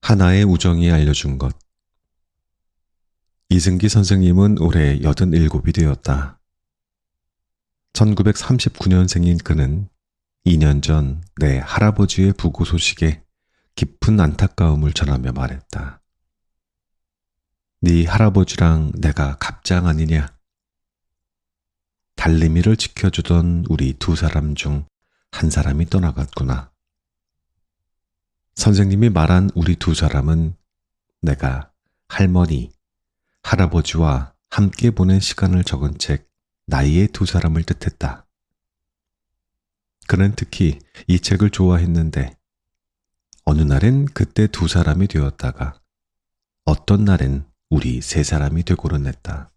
하나의 우정이 알려준 것. 이승기 선생님은 올해 87이 되었다. 1939년생인 그는 2년 전 내 할아버지의 부고 소식에 깊은 안타까움을 전하며 말했다. 네 할아버지랑 내가 갑장 아니냐? 달림이를 지켜주던 우리 두 사람 중 한 사람이 떠나갔구나. 선생님이 말한 우리 두 사람은 내가 할머니, 할아버지와 함께 보낸 시간을 적은 책 나이의 두 사람을 뜻했다. 그는 특히 이 책을 좋아했는데 어느 날엔 그때 두 사람이 되었다가 어떤 날엔 우리 세 사람이 되고는 했다.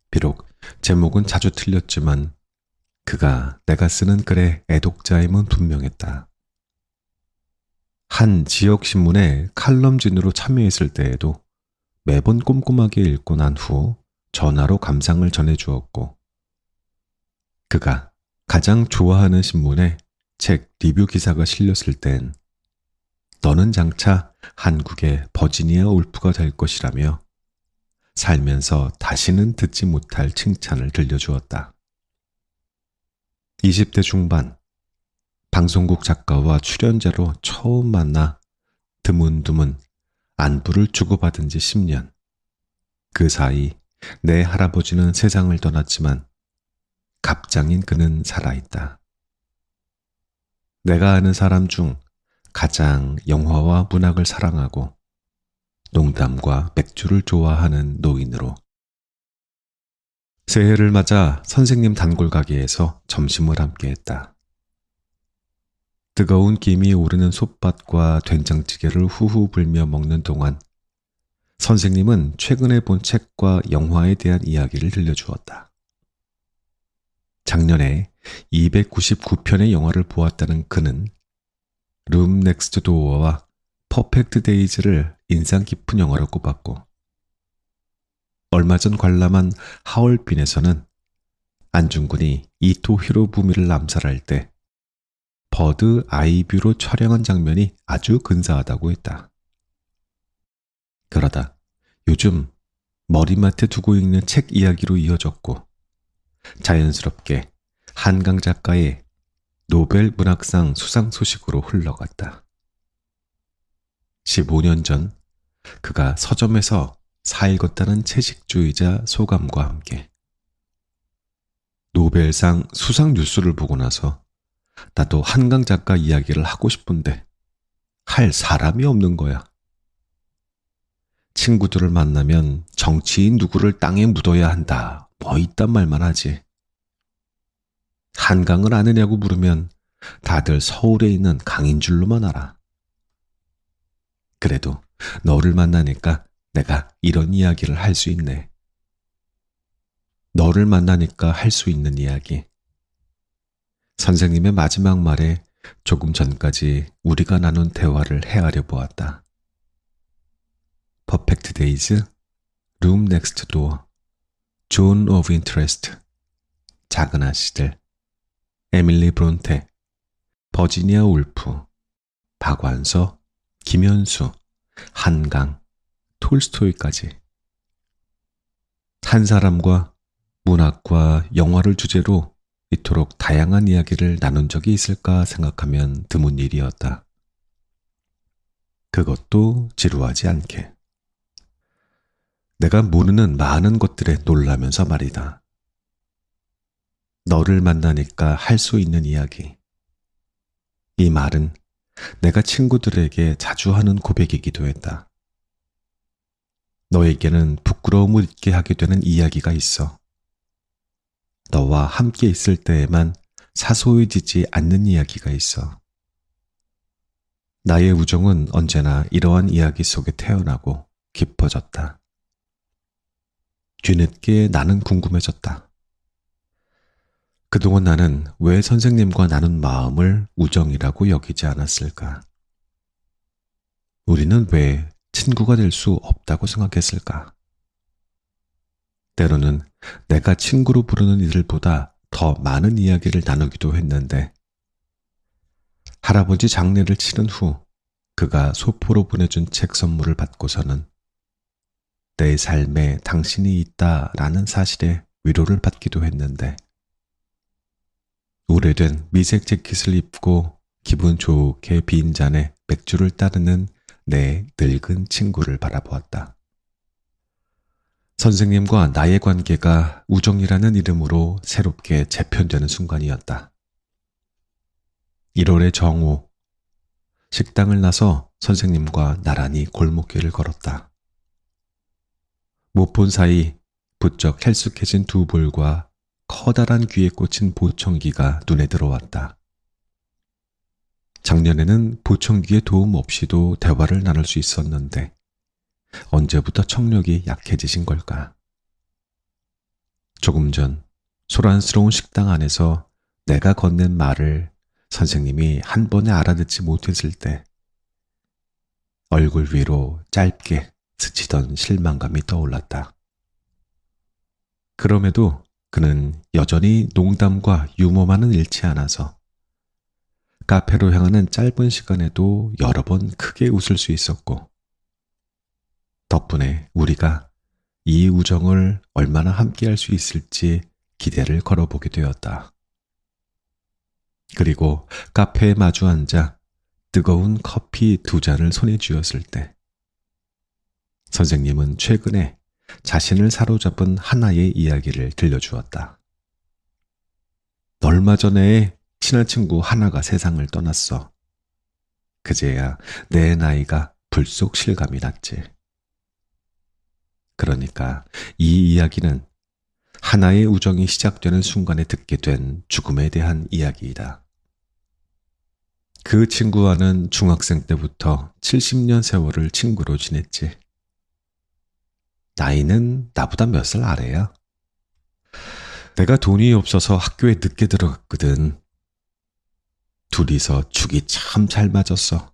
비록 제목은 자주 틀렸지만 그가 내가 쓰는 글의 애독자임은 분명했다. 한 지역신문에 칼럼진으로 참여했을 때에도 매번 꼼꼼하게 읽고 난 후 전화로 감상을 전해주었고, 그가 가장 좋아하는 신문에 책 리뷰 기사가 실렸을 땐 너는 장차 한국의 버지니아 울프가 될 것이라며 살면서 다시는 듣지 못할 칭찬을 들려주었다. 20대 중반, 방송국 작가와 출연자로 처음 만나 드문드문 안부를 주고받은 지 10년. 그 사이 내 할아버지는 세상을 떠났지만 갑장인 그는 살아있다. 내가 아는 사람 중 가장 영화와 문학을 사랑하고 농담과 맥주를 좋아하는 노인으로. 새해를 맞아 선생님 단골 가게에서 점심을 함께 했다. 뜨거운 김이 오르는 솥밥과 된장찌개를 후후 불며 먹는 동안 선생님은 최근에 본 책과 영화에 대한 이야기를 들려주었다. 작년에 299편의 영화를 보았다는 그는 룸 넥스트 도어와 퍼펙트 데이즈를 인상 깊은 영화로 꼽았고, 얼마 전 관람한 하얼빈에서는 안중근이 이토 히로부미를 암살할 때 버드 아이뷰로 촬영한 장면이 아주 근사하다고 했다. 그러다 요즘 머리맡에 두고 읽는 책 이야기로 이어졌고 자연스럽게 한강 작가의 노벨 문학상 수상 소식으로 흘러갔다. 15년 전 그가 서점에서 사 읽었다는 채식주의자 소감과 함께 노벨상 수상 뉴스를 보고 나서 나도 한강 작가 이야기를 하고 싶은데 할 사람이 없는 거야. 친구들을 만나면 정치인 누구를 땅에 묻어야 한다, 뭐 이딴 말만 하지. 한강을 아느냐고 물으면 다들 서울에 있는 강인 줄로만 알아. 그래도 너를 만나니까 내가 이런 이야기를 할 수 있네. 너를 만나니까 할 수 있는 이야기. 선생님의 마지막 말에 조금 전까지 우리가 나눈 대화를 헤아려 보았다. 퍼펙트 데이즈, 룸 넥스트 도어, 존 오브 인터레스트, 작은 아씨들, 에밀리 브론테, 버지니아 울프, 박완서, 김현수, 한강, 톨스토이까지. 한 사람과 문학과 영화를 주제로 이토록 다양한 이야기를 나눈 적이 있을까 생각하면 드문 일이었다. 그것도 지루하지 않게. 내가 모르는 많은 것들에 놀라면서 말이다. 너를 만나니까 할 수 있는 이야기. 이 말은 내가 친구들에게 자주 하는 고백이기도 했다. 너에게는 부끄러움을 잊게 하게 되는 이야기가 있어. 너와 함께 있을 때에만 사소해지지 않는 이야기가 있어. 나의 우정은 언제나 이러한 이야기 속에 태어나고 깊어졌다. 뒤늦게 나는 궁금해졌다. 그동안 나는 왜 선생님과 나눈 마음을 우정이라고 여기지 않았을까? 우리는 왜 친구가 될 수 없다고 생각했을까? 때로는 내가 친구로 부르는 이들보다 더 많은 이야기를 나누기도 했는데, 할아버지 장례를 치른 후 그가 소포로 보내준 책 선물을 받고서는 내 삶에 당신이 있다라는 사실에 위로를 받기도 했는데, 오래된 미색 재킷을 입고 기분 좋게 빈 잔에 맥주를 따르는 내 늙은 친구를 바라보았다. 선생님과 나의 관계가 우정이라는 이름으로 새롭게 재편되는 순간이었다. 1월의 정오, 식당을 나서 선생님과 나란히 골목길을 걸었다. 못 본 사이 부쩍 헬쑥해진 두 볼과 커다란 귀에 꽂힌 보청기가 눈에 들어왔다. 작년에는 보청기의 도움 없이도 대화를 나눌 수 있었는데 언제부터 청력이 약해지신 걸까? 조금 전 소란스러운 식당 안에서 내가 건넨 말을 선생님이 한 번에 알아듣지 못했을 때 얼굴 위로 짧게 스치던 실망감이 떠올랐다. 그럼에도 그는 여전히 농담과 유머만은 잃지 않아서 카페로 향하는 짧은 시간에도 여러 번 크게 웃을 수 있었고, 덕분에 우리가 이 우정을 얼마나 함께할 수 있을지 기대를 걸어보게 되었다. 그리고 카페에 마주 앉아 뜨거운 커피 2잔을 손에 쥐었을 때 선생님은 최근에 자신을 사로잡은 하나의 이야기를 들려주었다. 얼마 전에 친한 친구 하나가 세상을 떠났어. 그제야 내 나이가 불쑥 실감이 났지. 그러니까 이 이야기는 하나의 우정이 시작되는 순간에 듣게 된 죽음에 대한 이야기이다. 그 친구와는 중학생 때부터 70년 세월을 친구로 지냈지. 나이는 나보다 몇 살 아래야. 내가 돈이 없어서 학교에 늦게 들어갔거든. 둘이서 축이 참 잘 맞았어.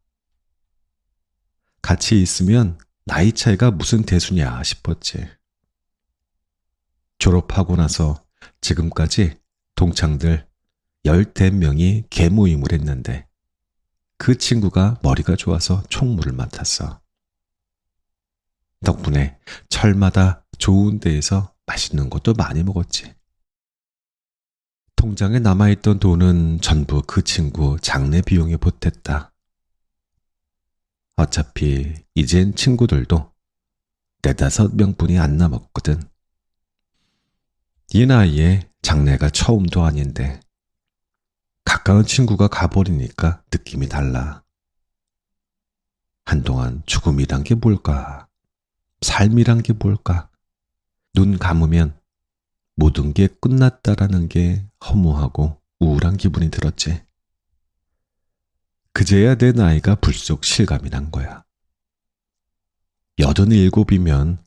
같이 있으면 나이 차이가 무슨 대수냐 싶었지. 졸업하고 나서 지금까지 동창들 14명이 개모임을 했는데 그 친구가 머리가 좋아서 총무를 맡았어. 덕분에 철마다 좋은 데에서 맛있는 것도 많이 먹었지. 통장에 남아있던 돈은 전부 그 친구 장례 비용에 보탰다. 어차피 이젠 친구들도 4-5명뿐이 안 남았거든. 이 나이에 장례가 처음도 아닌데 가까운 친구가 가버리니까 느낌이 달라. 한동안 죽음이란 게 뭘까? 삶이란 게 뭘까? 눈 감으면 모든 게 끝났다라는 게 허무하고 우울한 기분이 들었지. 그제야 내 나이가 불쑥 실감이 난 거야. 87이면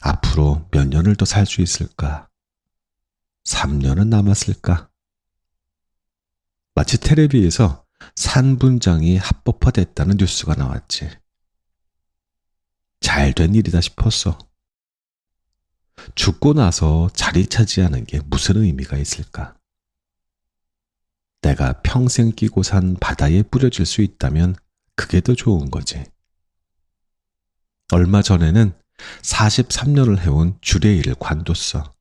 앞으로 몇 년을 더 살 수 있을까? 3년은 남았을까? 마치 텔레비에서 산분장이 합법화됐다는 뉴스가 나왔지. 잘된 일이다 싶었어. 죽고 나서 자리 차지하는 게 무슨 의미가 있을까? 내가 평생 끼고 산 바다에 뿌려질 수 있다면 그게 더 좋은 거지. 얼마 전에는 43년을 해온 주례일을 관뒀어.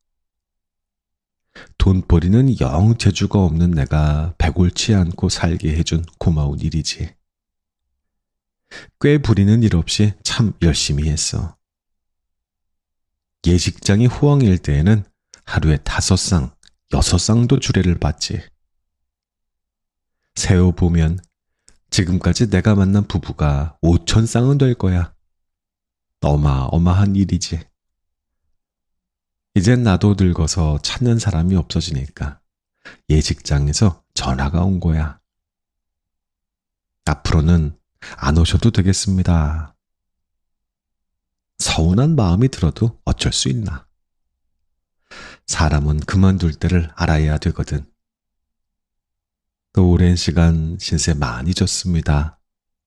돈벌이는 영 재주가 없는 내가 배골치 않고 살게 해준 고마운 일이지. 꽤 부리는 일 없이 참 열심히 했어. 예식장이 호황일 때에는 하루에 5쌍, 6쌍도 주례를 받지. 세어보면 지금까지 내가 만난 부부가 5,000쌍은 될 거야. 어마어마한 일이지. 이젠 나도 늙어서 찾는 사람이 없어지니까 예식장에서 전화가 온 거야. 앞으로는 안 오셔도 되겠습니다. 서운한 마음이 들어도 어쩔 수 있나. 사람은 그만둘 때를 알아야 되거든. 또 오랜 시간 신세 많이 졌습니다.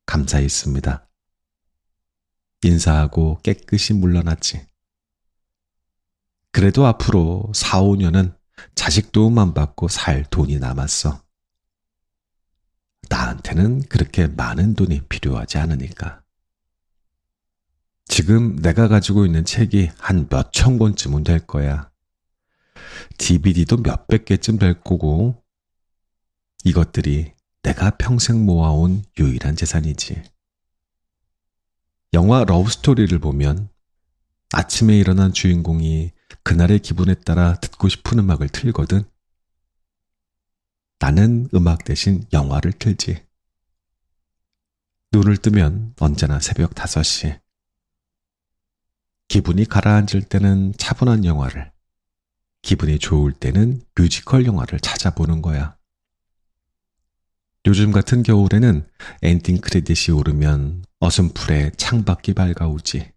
감사했습니다. 인사하고 깨끗이 물러났지. 그래도 앞으로 4-5년은 자식 도움만 받고 살 돈이 남았어. 나한테는 그렇게 많은 돈이 필요하지 않으니까. 지금 내가 가지고 있는 책이 한 몇천 권쯤은 될 거야. DVD도 몇백 개쯤 될 거고, 이것들이 내가 평생 모아온 유일한 재산이지. 영화 러브스토리를 보면 아침에 일어난 주인공이 그날의 기분에 따라 듣고 싶은 음악을 틀거든. 나는 음악 대신 영화를 틀지. 눈을 뜨면 언제나 새벽 5시. 기분이 가라앉을 때는 차분한 영화를, 기분이 좋을 때는 뮤지컬 영화를 찾아보는 거야. 요즘 같은 겨울에는 엔딩 크레딧이 오르면 어슴풀에 창밖이 밝아오지.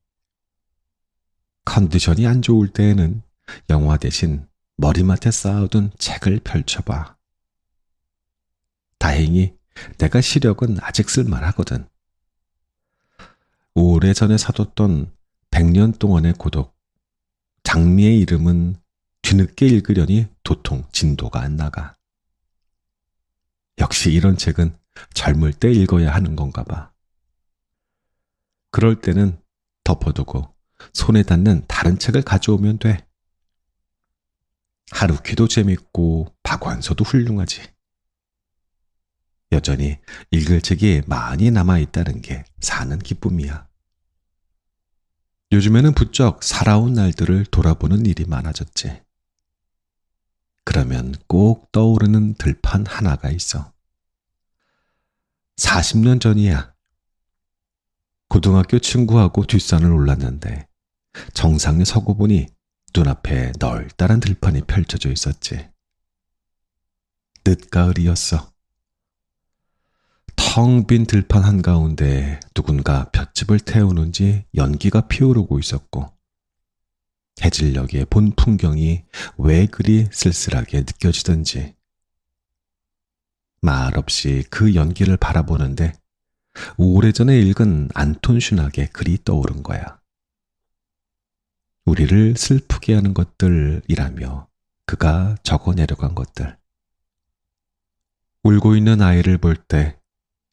컨디션이 안 좋을 때에는 영화 대신 머리맡에 쌓아둔 책을 펼쳐봐. 다행히 내가 시력은 아직 쓸만하거든. 오래전에 사뒀던 100년 동안의 고독, 장미의 이름은 뒤늦게 읽으려니 도통 진도가 안 나가. 역시 이런 책은 젊을 때 읽어야 하는 건가 봐. 그럴 때는 덮어두고 손에 닿는 다른 책을 가져오면 돼. 하루키도 재밌고 박완서도 훌륭하지. 여전히 읽을 책이 많이 남아있다는 게 사는 기쁨이야. 요즘에는 부쩍 살아온 날들을 돌아보는 일이 많아졌지. 그러면 꼭 떠오르는 들판 하나가 있어. 40년 전이야. 고등학교 친구하고 뒷산을 올랐는데 정상에 서고 보니 눈앞에 널따란 들판이 펼쳐져 있었지. 늦가을이었어. 텅 빈 들판 한가운데 누군가 볏짚을 태우는지 연기가 피어오르고 있었고, 해질녘의 본 풍경이 왜 그리 쓸쓸하게 느껴지던지. 말없이 그 연기를 바라보는데 오래전에 읽은 안톤 슈낙의 글이 떠오른 거야. 우리를 슬프게 하는 것들이라며 그가 적어 내려간 것들. 울고 있는 아이를 볼 때,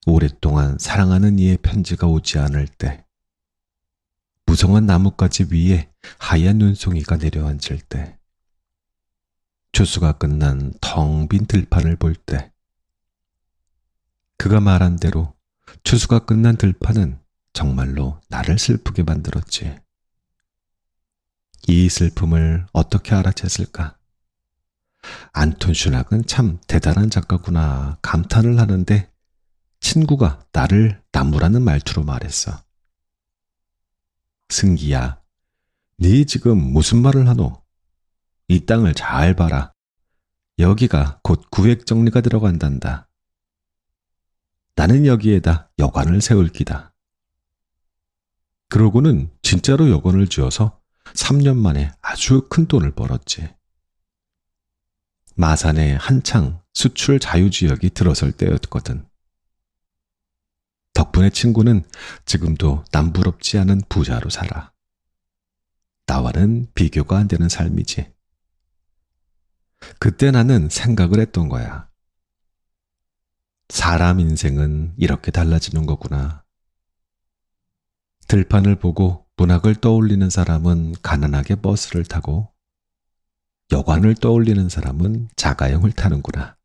오랫동안 사랑하는 이의 편지가 오지 않을 때, 무성한 나뭇가지 위에 하얀 눈송이가 내려앉을 때, 추수가 끝난 텅 빈 들판을 볼 때, 그가 말한 대로 추수가 끝난 들판은 정말로 나를 슬프게 만들었지. 이 슬픔을 어떻게 알아챘을까? 안톤 슈낙은 참 대단한 작가구나 감탄을 하는데 친구가 나를 나무라는 말투로 말했어. 승기야, 네 지금 무슨 말을 하노? 이 땅을 잘 봐라. 여기가 곧 구획 정리가 들어간단다. 나는 여기에다 여관을 세울 기다. 그러고는 진짜로 여관을 지어서 3년 만에 아주 큰 돈을 벌었지. 마산에 한창 수출 자유지역이 들어설 때였거든. 덕분에 친구는 지금도 남부럽지 않은 부자로 살아. 나와는 비교가 안 되는 삶이지. 그때 나는 생각을 했던 거야. 사람 인생은 이렇게 달라지는 거구나. 들판을 보고 문학을 떠올리는 사람은 가난하게 버스를 타고 여관을 떠올리는 사람은 자가용을 타는구나.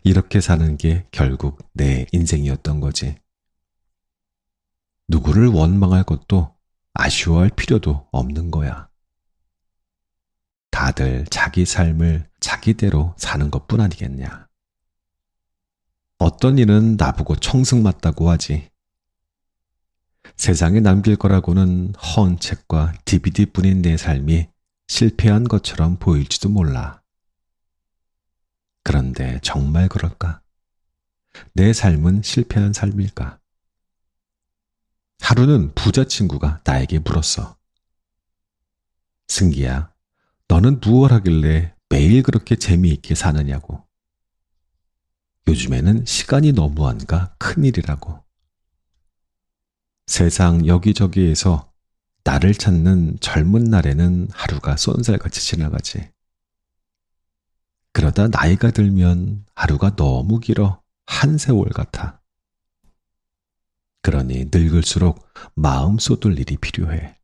이렇게 사는 게 결국 내 인생이었던 거지. 누구를 원망할 것도 아쉬워할 필요도 없는 거야. 다들 자기 삶을 자기대로 사는 것뿐 아니겠냐. 어떤 이는 나보고 청승 맞다고 하지. 세상에 남길 거라고는 허언 책과 DVD뿐인 내 삶이 실패한 것처럼 보일지도 몰라. 그런데 정말 그럴까? 내 삶은 실패한 삶일까? 하루는 부자 친구가 나에게 물었어. 승기야, 너는 무얼 하길래 매일 그렇게 재미있게 사느냐고. 요즘에는 시간이 너무한가 큰일이라고. 세상 여기저기에서 나를 찾는 젊은 날에는 하루가 쏜살같이 지나가지. 그러다 나이가 들면 하루가 너무 길어 한 세월 같아. 그러니 늙을수록 마음 쏟을 일이 필요해.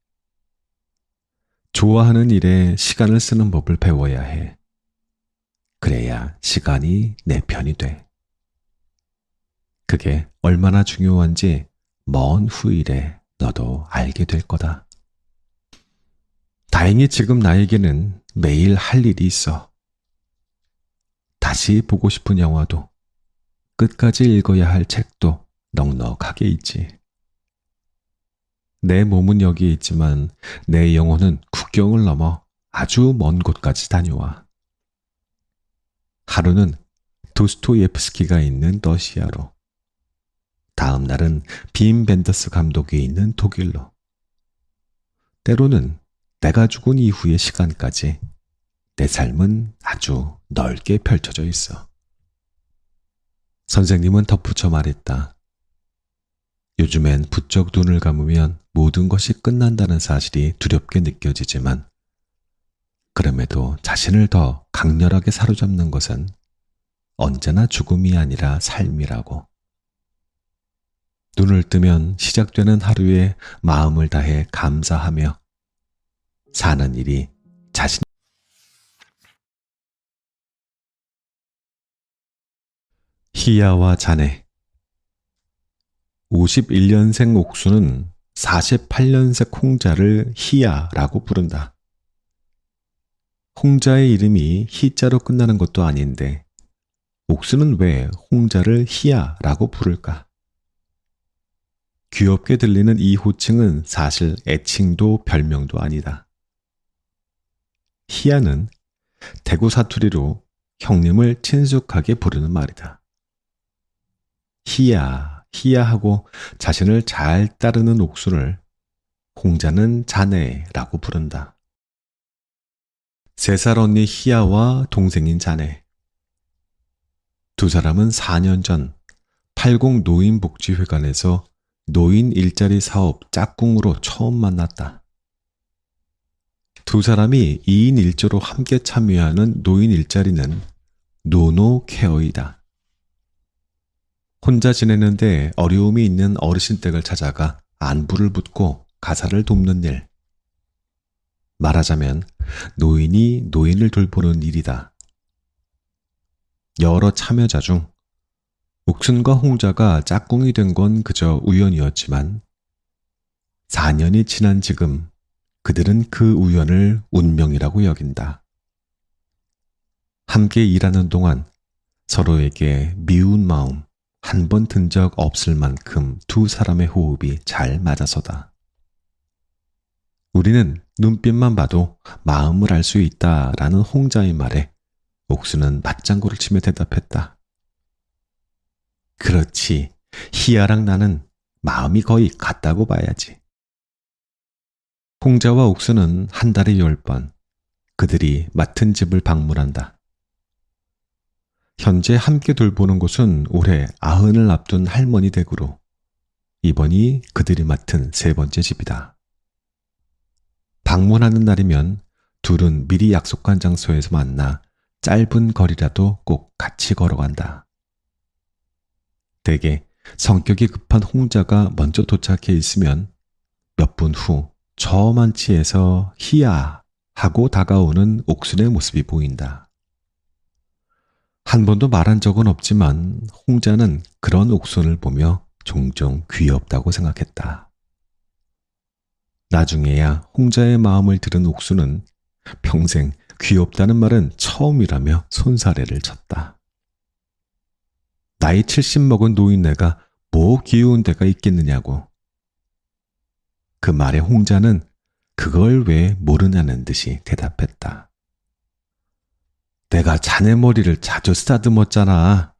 좋아하는 일에 시간을 쓰는 법을 배워야 해. 그래야 시간이 내 편이 돼. 그게 얼마나 중요한지 먼 후일에 너도 알게 될 거다. 다행히 지금 나에게는 매일 할 일이 있어. 다시 보고 싶은 영화도, 끝까지 읽어야 할 책도 넉넉하게 있지. 내 몸은 여기 있지만 내 영혼은 국경을 넘어 아주 먼 곳까지 다녀와. 하루는 도스토예프스키가 있는 러시아로, 다음 날은 빔 벤더스 감독이 있는 독일로, 때로는 내가 죽은 이후의 시간까지 내 삶은 아주 넓게 펼쳐져 있어. 선생님은 덧붙여 말했다. 요즘엔 부쩍 눈을 감으면 모든 것이 끝난다는 사실이 두렵게 느껴지지만, 그럼에도 자신을 더 강렬하게 사로잡는 것은 언제나 죽음이 아니라 삶이라고. 눈을 뜨면 시작되는 하루에 마음을 다해 감사하며 사는 일이 자신. 희야와 자네. 51년생 옥수는 48년생 홍자를 희야라고 부른다. 홍자의 이름이 희자로 끝나는 것도 아닌데 옥수는 왜 홍자를 희야라고 부를까? 귀엽게 들리는 이 호칭은 사실 애칭도 별명도 아니다. 희야는 대구 사투리로 형님을 친숙하게 부르는 말이다. 희야, 희야 하고 자신을 잘 따르는 옥수를 홍자는 자네라고 부른다. 3살 언니 희야와 동생인 자네. 두 사람은 4년 전 80 노인복지회관에서 노인 일자리 사업 짝꿍으로 처음 만났다. 두 사람이 2인 1조로 함께 참여하는 노인 일자리는 노노 케어이다. 혼자 지내는데 어려움이 있는 어르신 댁을 찾아가 안부를 묻고 가사를 돕는 일. 말하자면 노인이 노인을 돌보는 일이다. 여러 참여자 중 옥순과 홍자가 짝꿍이 된 건 그저 우연이었지만 4년이 지난 지금 그들은 그 우연을 운명이라고 여긴다. 함께 일하는 동안 서로에게 미운 마음 한 번 든 적 없을 만큼 두 사람의 호흡이 잘 맞아서다. 우리는 눈빛만 봐도 마음을 알 수 있다라는 홍자의 말에 옥수는 맞장구를 치며 대답했다. 그렇지, 희야랑 나는 마음이 거의 같다고 봐야지. 홍자와 옥수는 한 달에 10번 그들이 맡은 집을 방문한다. 현재 함께 돌보는 곳은 올해 90을 앞둔 할머니 댁으로 이번이 그들이 맡은 3번째 집이다. 방문하는 날이면 둘은 미리 약속한 장소에서 만나 짧은 거리라도 꼭 같이 걸어간다. 대개 성격이 급한 홍자가 먼저 도착해 있으면 몇 분 후 저만치에서 희야 하고 다가오는 옥순의 모습이 보인다. 한 번도 말한 적은 없지만 홍자는 그런 옥순을 보며 종종 귀엽다고 생각했다. 나중에야 홍자의 마음을 들은 옥수는 평생 귀엽다는 말은 처음이라며 손사래를 쳤다. 나이 70 먹은 노인네가 뭐 귀여운 데가 있겠느냐고. 그 말에 홍자는 그걸 왜 모르냐는 듯이 대답했다. 내가 자네 머리를 자주 쓰다듬었잖아.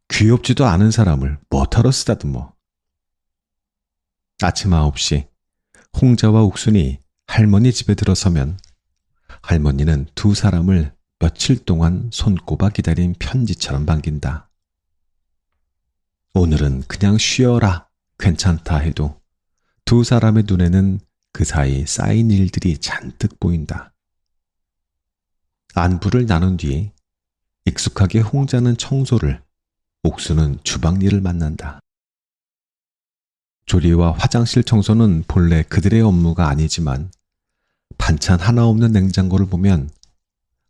귀엽지도 않은 사람을 뭐하러 쓰다듬어. 아침 9시 홍자와 옥순이 할머니 집에 들어서면 할머니는 두 사람을 며칠 동안 손꼽아 기다린 편지처럼 반긴다. 오늘은 그냥 쉬어라, 괜찮다 해도 두 사람의 눈에는 그 사이 쌓인 일들이 잔뜩 보인다. 안부를 나눈 뒤 익숙하게 홍자는 청소를, 옥수는 주방 일을 맡는다. 조리와 화장실 청소는 본래 그들의 업무가 아니지만 반찬 하나 없는 냉장고를 보면,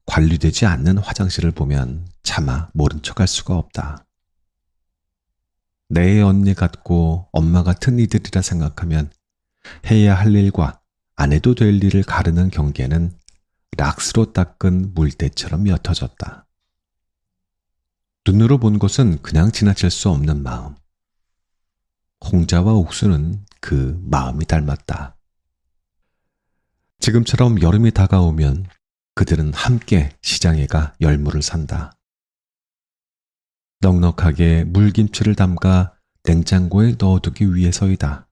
관리되지 않는 화장실을 보면 차마 모른 척할 수가 없다. 내 언니 같고 엄마 같은 이들이라 생각하면 해야 할 일과 안 해도 될 일을 가르는 경계는 락스로 닦은 물때처럼 옅어졌다. 눈으로 본 것은 그냥 지나칠 수 없는 마음. 홍자와 옥수는 그 마음이 닮았다. 지금처럼 여름이 다가오면 그들은 함께 시장에 가 열무를 산다. 넉넉하게 물김치를 담가 냉장고에 넣어두기 위해서이다.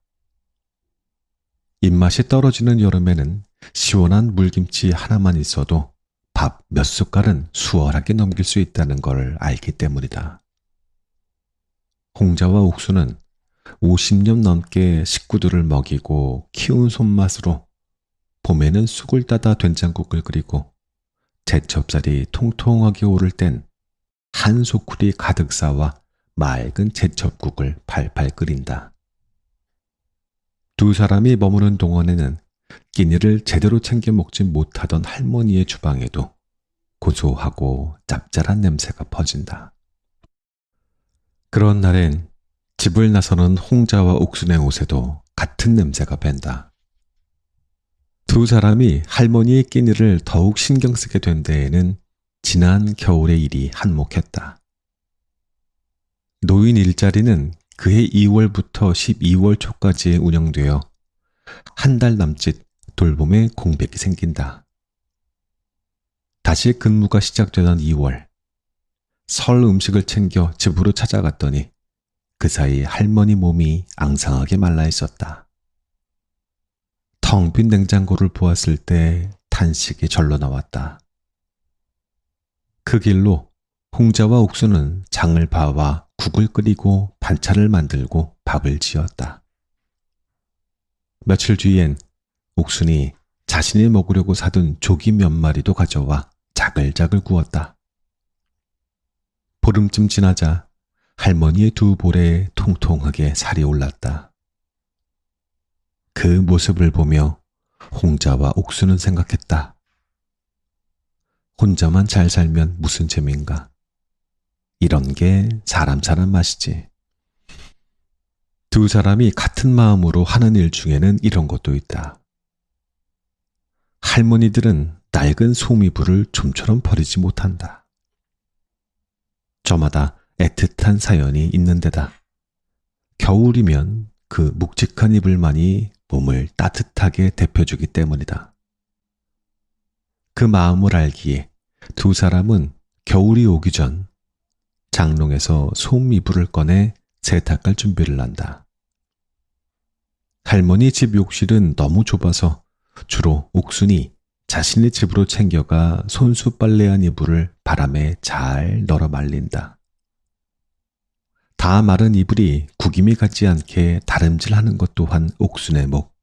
입맛이 떨어지는 여름에는 시원한 물김치 하나만 있어도 밥 몇 숟갈은 수월하게 넘길 수 있다는 걸 알기 때문이다. 홍자와 옥수는 50년 넘게 식구들을 먹이고 키운 손맛으로 봄에는 쑥을 따다 된장국을 끓이고 제첩살이 통통하게 오를 땐 한 소쿠리 가득 쌓아 맑은 제첩국을 팔팔 끓인다. 두 사람이 머무는 동안에는 끼니를 제대로 챙겨 먹지 못하던 할머니의 주방에도 고소하고 짭짤한 냄새가 퍼진다. 그런 날엔 집을 나서는 홍자와 옥순의 옷에도 같은 냄새가 밴다. 두 사람이 할머니의 끼니를 더욱 신경 쓰게 된 데에는 지난 겨울의 일이 한몫했다. 노인 일자리는 그해 2월부터 12월 초까지 운영되어 한 달 남짓 돌봄에 공백이 생긴다. 다시 근무가 시작되던 2월, 설 음식을 챙겨 집으로 찾아갔더니 그 사이 할머니 몸이 앙상하게 말라 있었다. 텅 빈 냉장고를 보았을 때 탄식이 절로 나왔다. 그 길로 홍자와 옥수는 장을 봐와 국을 끓이고 반찬을 만들고 밥을 지었다. 며칠 뒤엔 옥순이 자신이 먹으려고 사둔 조기 몇 마리도 가져와 자글자글 구웠다. 보름쯤 지나자 할머니의 두 볼에 통통하게 살이 올랐다. 그 모습을 보며 홍자와 옥수는 생각했다. 혼자만 잘 살면 무슨 재미인가. 이런 게 사람 사는 맛이지. 두 사람이 같은 마음으로 하는 일 중에는 이런 것도 있다. 할머니들은 낡은 소미불을 좀처럼 버리지 못한다. 저마다 애틋한 사연이 있는 데다 겨울이면 그 묵직한 이불만이 몸을 따뜻하게 데펴주기 때문이다. 그 마음을 알기에 두 사람은 겨울이 오기 전 장롱에서 솜이불을 꺼내 세탁할 준비를 한다. 할머니 집 욕실은 너무 좁아서 주로 옥순이 자신의 집으로 챙겨가 손수 빨래한 이불을 바람에 잘 널어 말린다. 다 마른 이불이 구김이 가지 않게 다름질하는 것 또한 옥순의 목.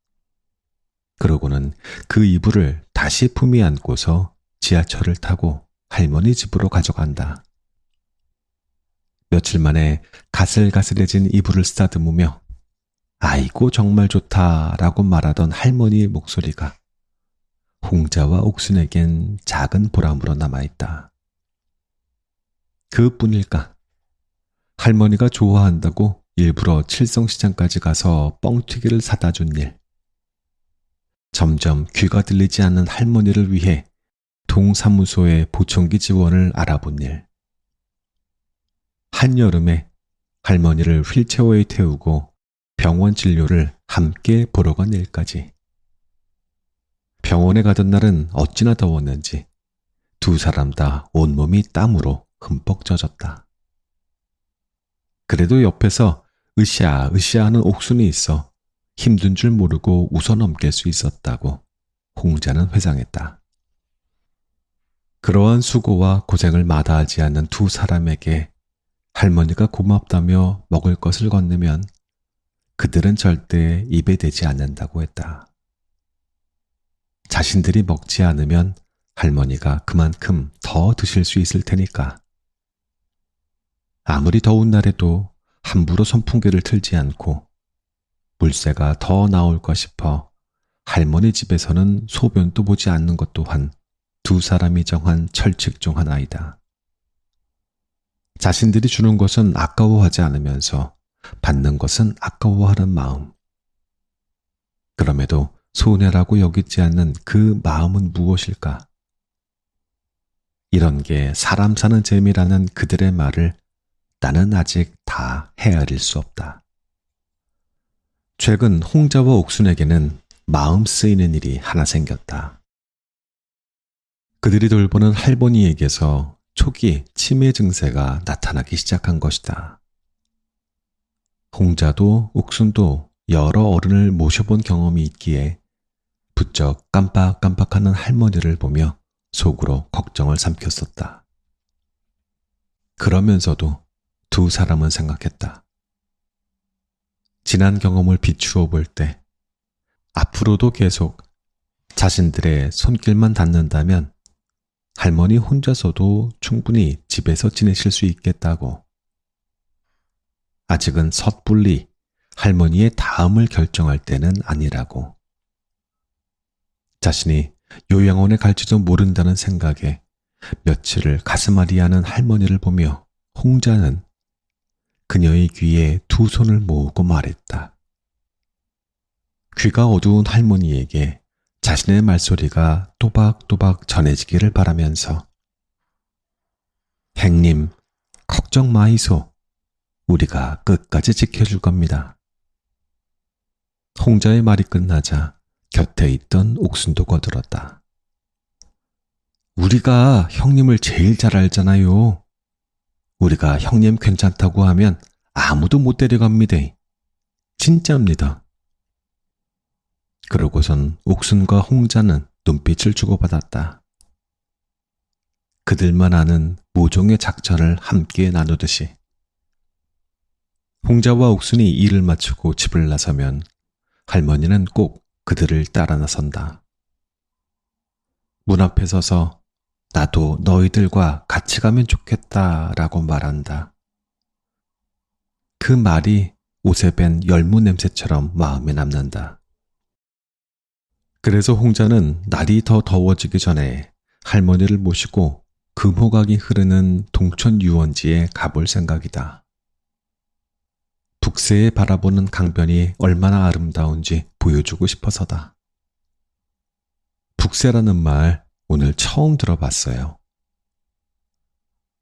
그러고는 그 이불을 다시 품에 안고서 지하철을 타고 할머니 집으로 가져간다. 며칠 만에 가슬가슬해진 이불을 쓰다듬으며 아이고 정말 좋다라고 말하던 할머니의 목소리가 홍자와 옥순에겐 작은 보람으로 남아있다. 그뿐일까? 할머니가 좋아한다고 일부러 칠성시장까지 가서 뻥튀기를 사다 준 일. 점점 귀가 들리지 않는 할머니를 위해 동사무소의 보청기 지원을 알아본 일. 한여름에 할머니를 휠체어에 태우고 병원 진료를 함께 보러 간 일까지. 병원에 가던 날은 어찌나 더웠는지 두 사람 다 온몸이 땀으로 흠뻑 젖었다. 그래도 옆에서 으쌰으쌰 하는 옥순이 있어 힘든 줄 모르고 웃어넘길 수 있었다고 홍자는 회상했다. 그러한 수고와 고생을 마다하지 않는 두 사람에게 할머니가 고맙다며 먹을 것을 건네면 그들은 절대 입에 대지 않는다고 했다. 자신들이 먹지 않으면 할머니가 그만큼 더 드실 수 있을 테니까. 아무리 더운 날에도 함부로 선풍기를 틀지 않고 물새가 더 나올까 싶어 할머니 집에서는 소변도 보지 않는 것 또한 두 사람이 정한 철칙 중 하나이다. 자신들이 주는 것은 아까워하지 않으면서 받는 것은 아까워하는 마음. 그럼에도 손해라고 여기지 않는 그 마음은 무엇일까? 이런 게 사람 사는 재미라는 그들의 말을 나는 아직 다 헤아릴 수 없다. 최근 홍자와 옥순에게는 마음 쓰이는 일이 하나 생겼다. 그들이 돌보는 할머니에게서 초기 치매 증세가 나타나기 시작한 것이다. 홍자도 옥순도 여러 어른을 모셔본 경험이 있기에 부쩍 깜빡깜빡하는 할머니를 보며 속으로 걱정을 삼켰었다. 그러면서도 두 사람은 생각했다. 지난 경험을 비추어 볼 때 앞으로도 계속 자신들의 손길만 닿는다면 할머니 혼자서도 충분히 집에서 지내실 수 있겠다고. 아직은 섣불리 할머니의 다음을 결정할 때는 아니라고. 자신이 요양원에 갈지도 모른다는 생각에 며칠을 가슴앓이하는 할머니를 보며 홍자는 그녀의 귀에 두 손을 모으고 말했다. 귀가 어두운 할머니에게 자신의 말소리가 또박또박 전해지기를 바라면서 행님, 걱정 마이소. 우리가 끝까지 지켜줄 겁니다. 홍자의 말이 끝나자 곁에 있던 옥순도 거들었다. 우리가 형님을 제일 잘 알잖아요. 우리가 형님 괜찮다고 하면 아무도 못 데려갑니다. 진짜입니다. 그러고선 옥순과 홍자는 눈빛을 주고받았다. 그들만 아는 모종의 작전을 함께 나누듯이. 홍자와 옥순이 일을 마치고 집을 나서면 할머니는 꼭 그들을 따라 나선다. 문 앞에 서서 나도 너희들과 같이 가면 좋겠다라고 말한다. 그 말이 옷에 밴 열무 냄새처럼 마음에 남는다. 그래서 홍자는 날이 더 더워지기 전에 할머니를 모시고 금호각이 흐르는 동천 유원지에 가볼 생각이다. 북새에 바라보는 강변이 얼마나 아름다운지 보여주고 싶어서다. 북새라는 말 오늘 처음 들어봤어요.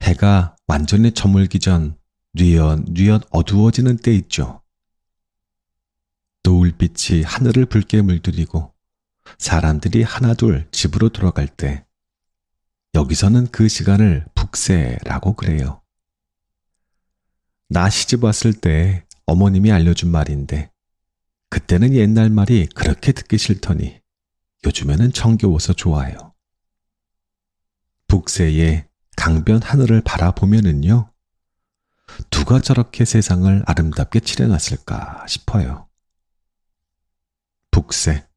해가 완전히 저물기 전 뉘엿뉘엿 어두워지는 때 있죠. 노을빛이 하늘을 붉게 물들이고 사람들이 하나둘 집으로 돌아갈 때 여기서는 그 시간을 북새라고 그래요. 나 시집 왔을 때 어머님이 알려준 말인데 그때는 옛날 말이 그렇게 듣기 싫더니 요즘에는 정겨워서 좋아요. 북새의 강변 하늘을 바라보면은요. 누가 저렇게 세상을 아름답게 칠해놨을까 싶어요. 북새.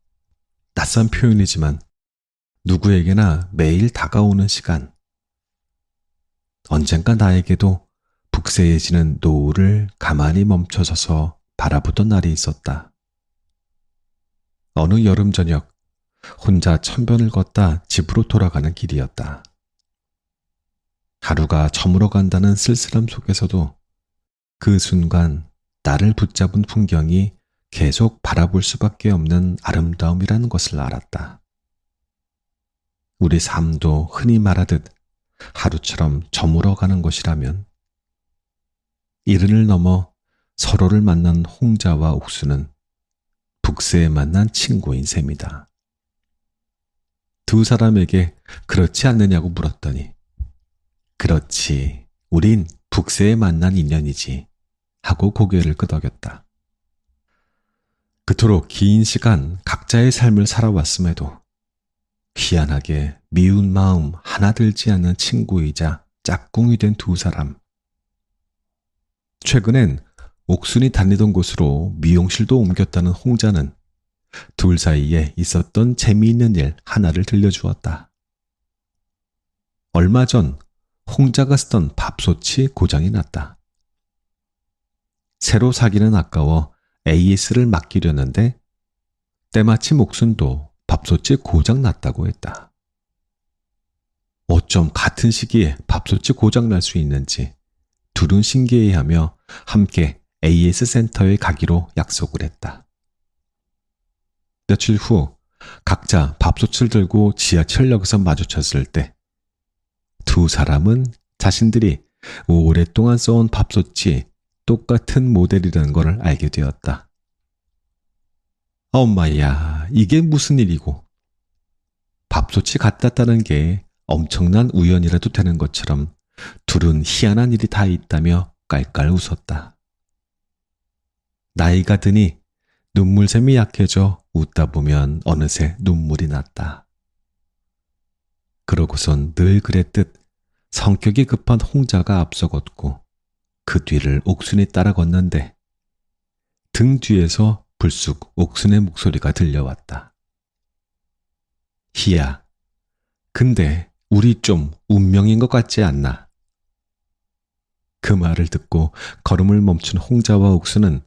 낯선 표현이지만 누구에게나 매일 다가오는 시간. 언젠가 나에게도 북새에 지는 노을을 가만히 멈춰서서 바라보던 날이 있었다. 어느 여름 저녁 혼자 천변을 걷다 집으로 돌아가는 길이었다. 하루가 저물어간다는 쓸쓸함 속에서도 그 순간 나를 붙잡은 풍경이 계속 바라볼 수밖에 없는 아름다움이라는 것을 알았다. 우리 삶도 흔히 말하듯 하루처럼 저물어가는 것이라면 이른을 넘어 서로를 만난 홍자와 옥수는 북새에 만난 친구인 셈이다. 두 사람에게 그렇지 않느냐고 물었더니 그렇지, 우린 북새에 만난 인연이지 하고 고개를 끄덕였다. 그토록 긴 시간 각자의 삶을 살아왔음에도 희한하게 미운 마음 하나 들지 않는 친구이자 짝꿍이 된 두 사람. 최근엔 옥순이 다니던 곳으로 미용실도 옮겼다는 홍자는 둘 사이에 있었던 재미있는 일 하나를 들려주었다. 얼마 전 홍자가 쓰던 밥솥이 고장이 났다. 새로 사기는 아까워 AS를 맡기려는데 때마침 옥순도 밥솥이 고장 났다고 했다. 어쩜 같은 시기에 밥솥이 고장 날 수 있는지 둘은 신기해하며 함께 AS 센터에 가기로 약속을 했다. 며칠 후 각자 밥솥을 들고 지하철역에서 마주쳤을 때 두 사람은 자신들이 오랫동안 써온 밥솥이 똑같은 모델이라는 걸 알게 되었다. 엄마야, 이게 무슨 일이고. 밥솥이 같았다는 게 엄청난 우연이라도 되는 것처럼 둘은 희한한 일이 다 있다며 깔깔 웃었다. 나이가 드니 눈물샘이 약해져 웃다 보면 어느새 눈물이 났다. 그러고선 늘 그랬듯 성격이 급한 홍자가 앞서 걷고 그 뒤를 옥순이 따라 걷는데 등 뒤에서 불쑥 옥순의 목소리가 들려왔다. 희야, 근데 우리 좀 운명인 것 같지 않나? 그 말을 듣고 걸음을 멈춘 홍자와 옥순은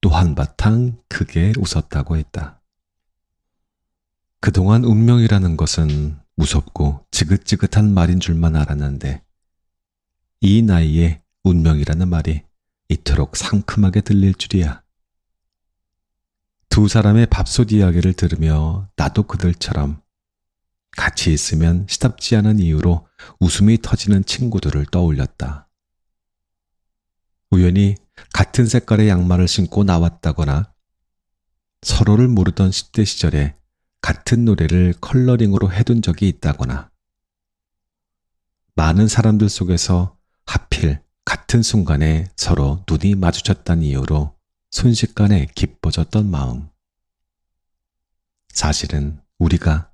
또 한바탕 크게 웃었다고 했다. 그동안 운명이라는 것은 무섭고 지긋지긋한 말인 줄만 알았는데 이 나이에 운명이라는 말이 이토록 상큼하게 들릴 줄이야. 두 사람의 밥솥 이야기를 들으며 나도 그들처럼 같이 있으면 시답지 않은 이유로 웃음이 터지는 친구들을 떠올렸다. 우연히 같은 색깔의 양말을 신고 나왔다거나 서로를 모르던 10대 시절에 같은 노래를 컬러링으로 해둔 적이 있다거나 많은 사람들 속에서 하필 같은 순간에 서로 눈이 마주쳤다는 이유로 순식간에 기뻐졌던 마음. 사실은 우리가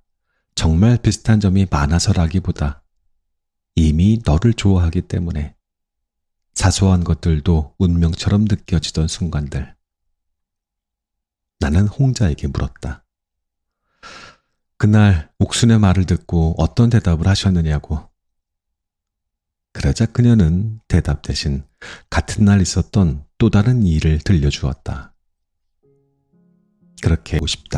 정말 비슷한 점이 많아서라기보다 이미 너를 좋아하기 때문에 사소한 것들도 운명처럼 느껴지던 순간들. 나는 홍자에게 물었다. 그날 옥순의 말을 듣고 어떤 대답을 하셨느냐고. 그러자 그녀는 대답 대신 같은 날 있었던 또 다른 일을 들려주었다. 그렇게 하고 싶다.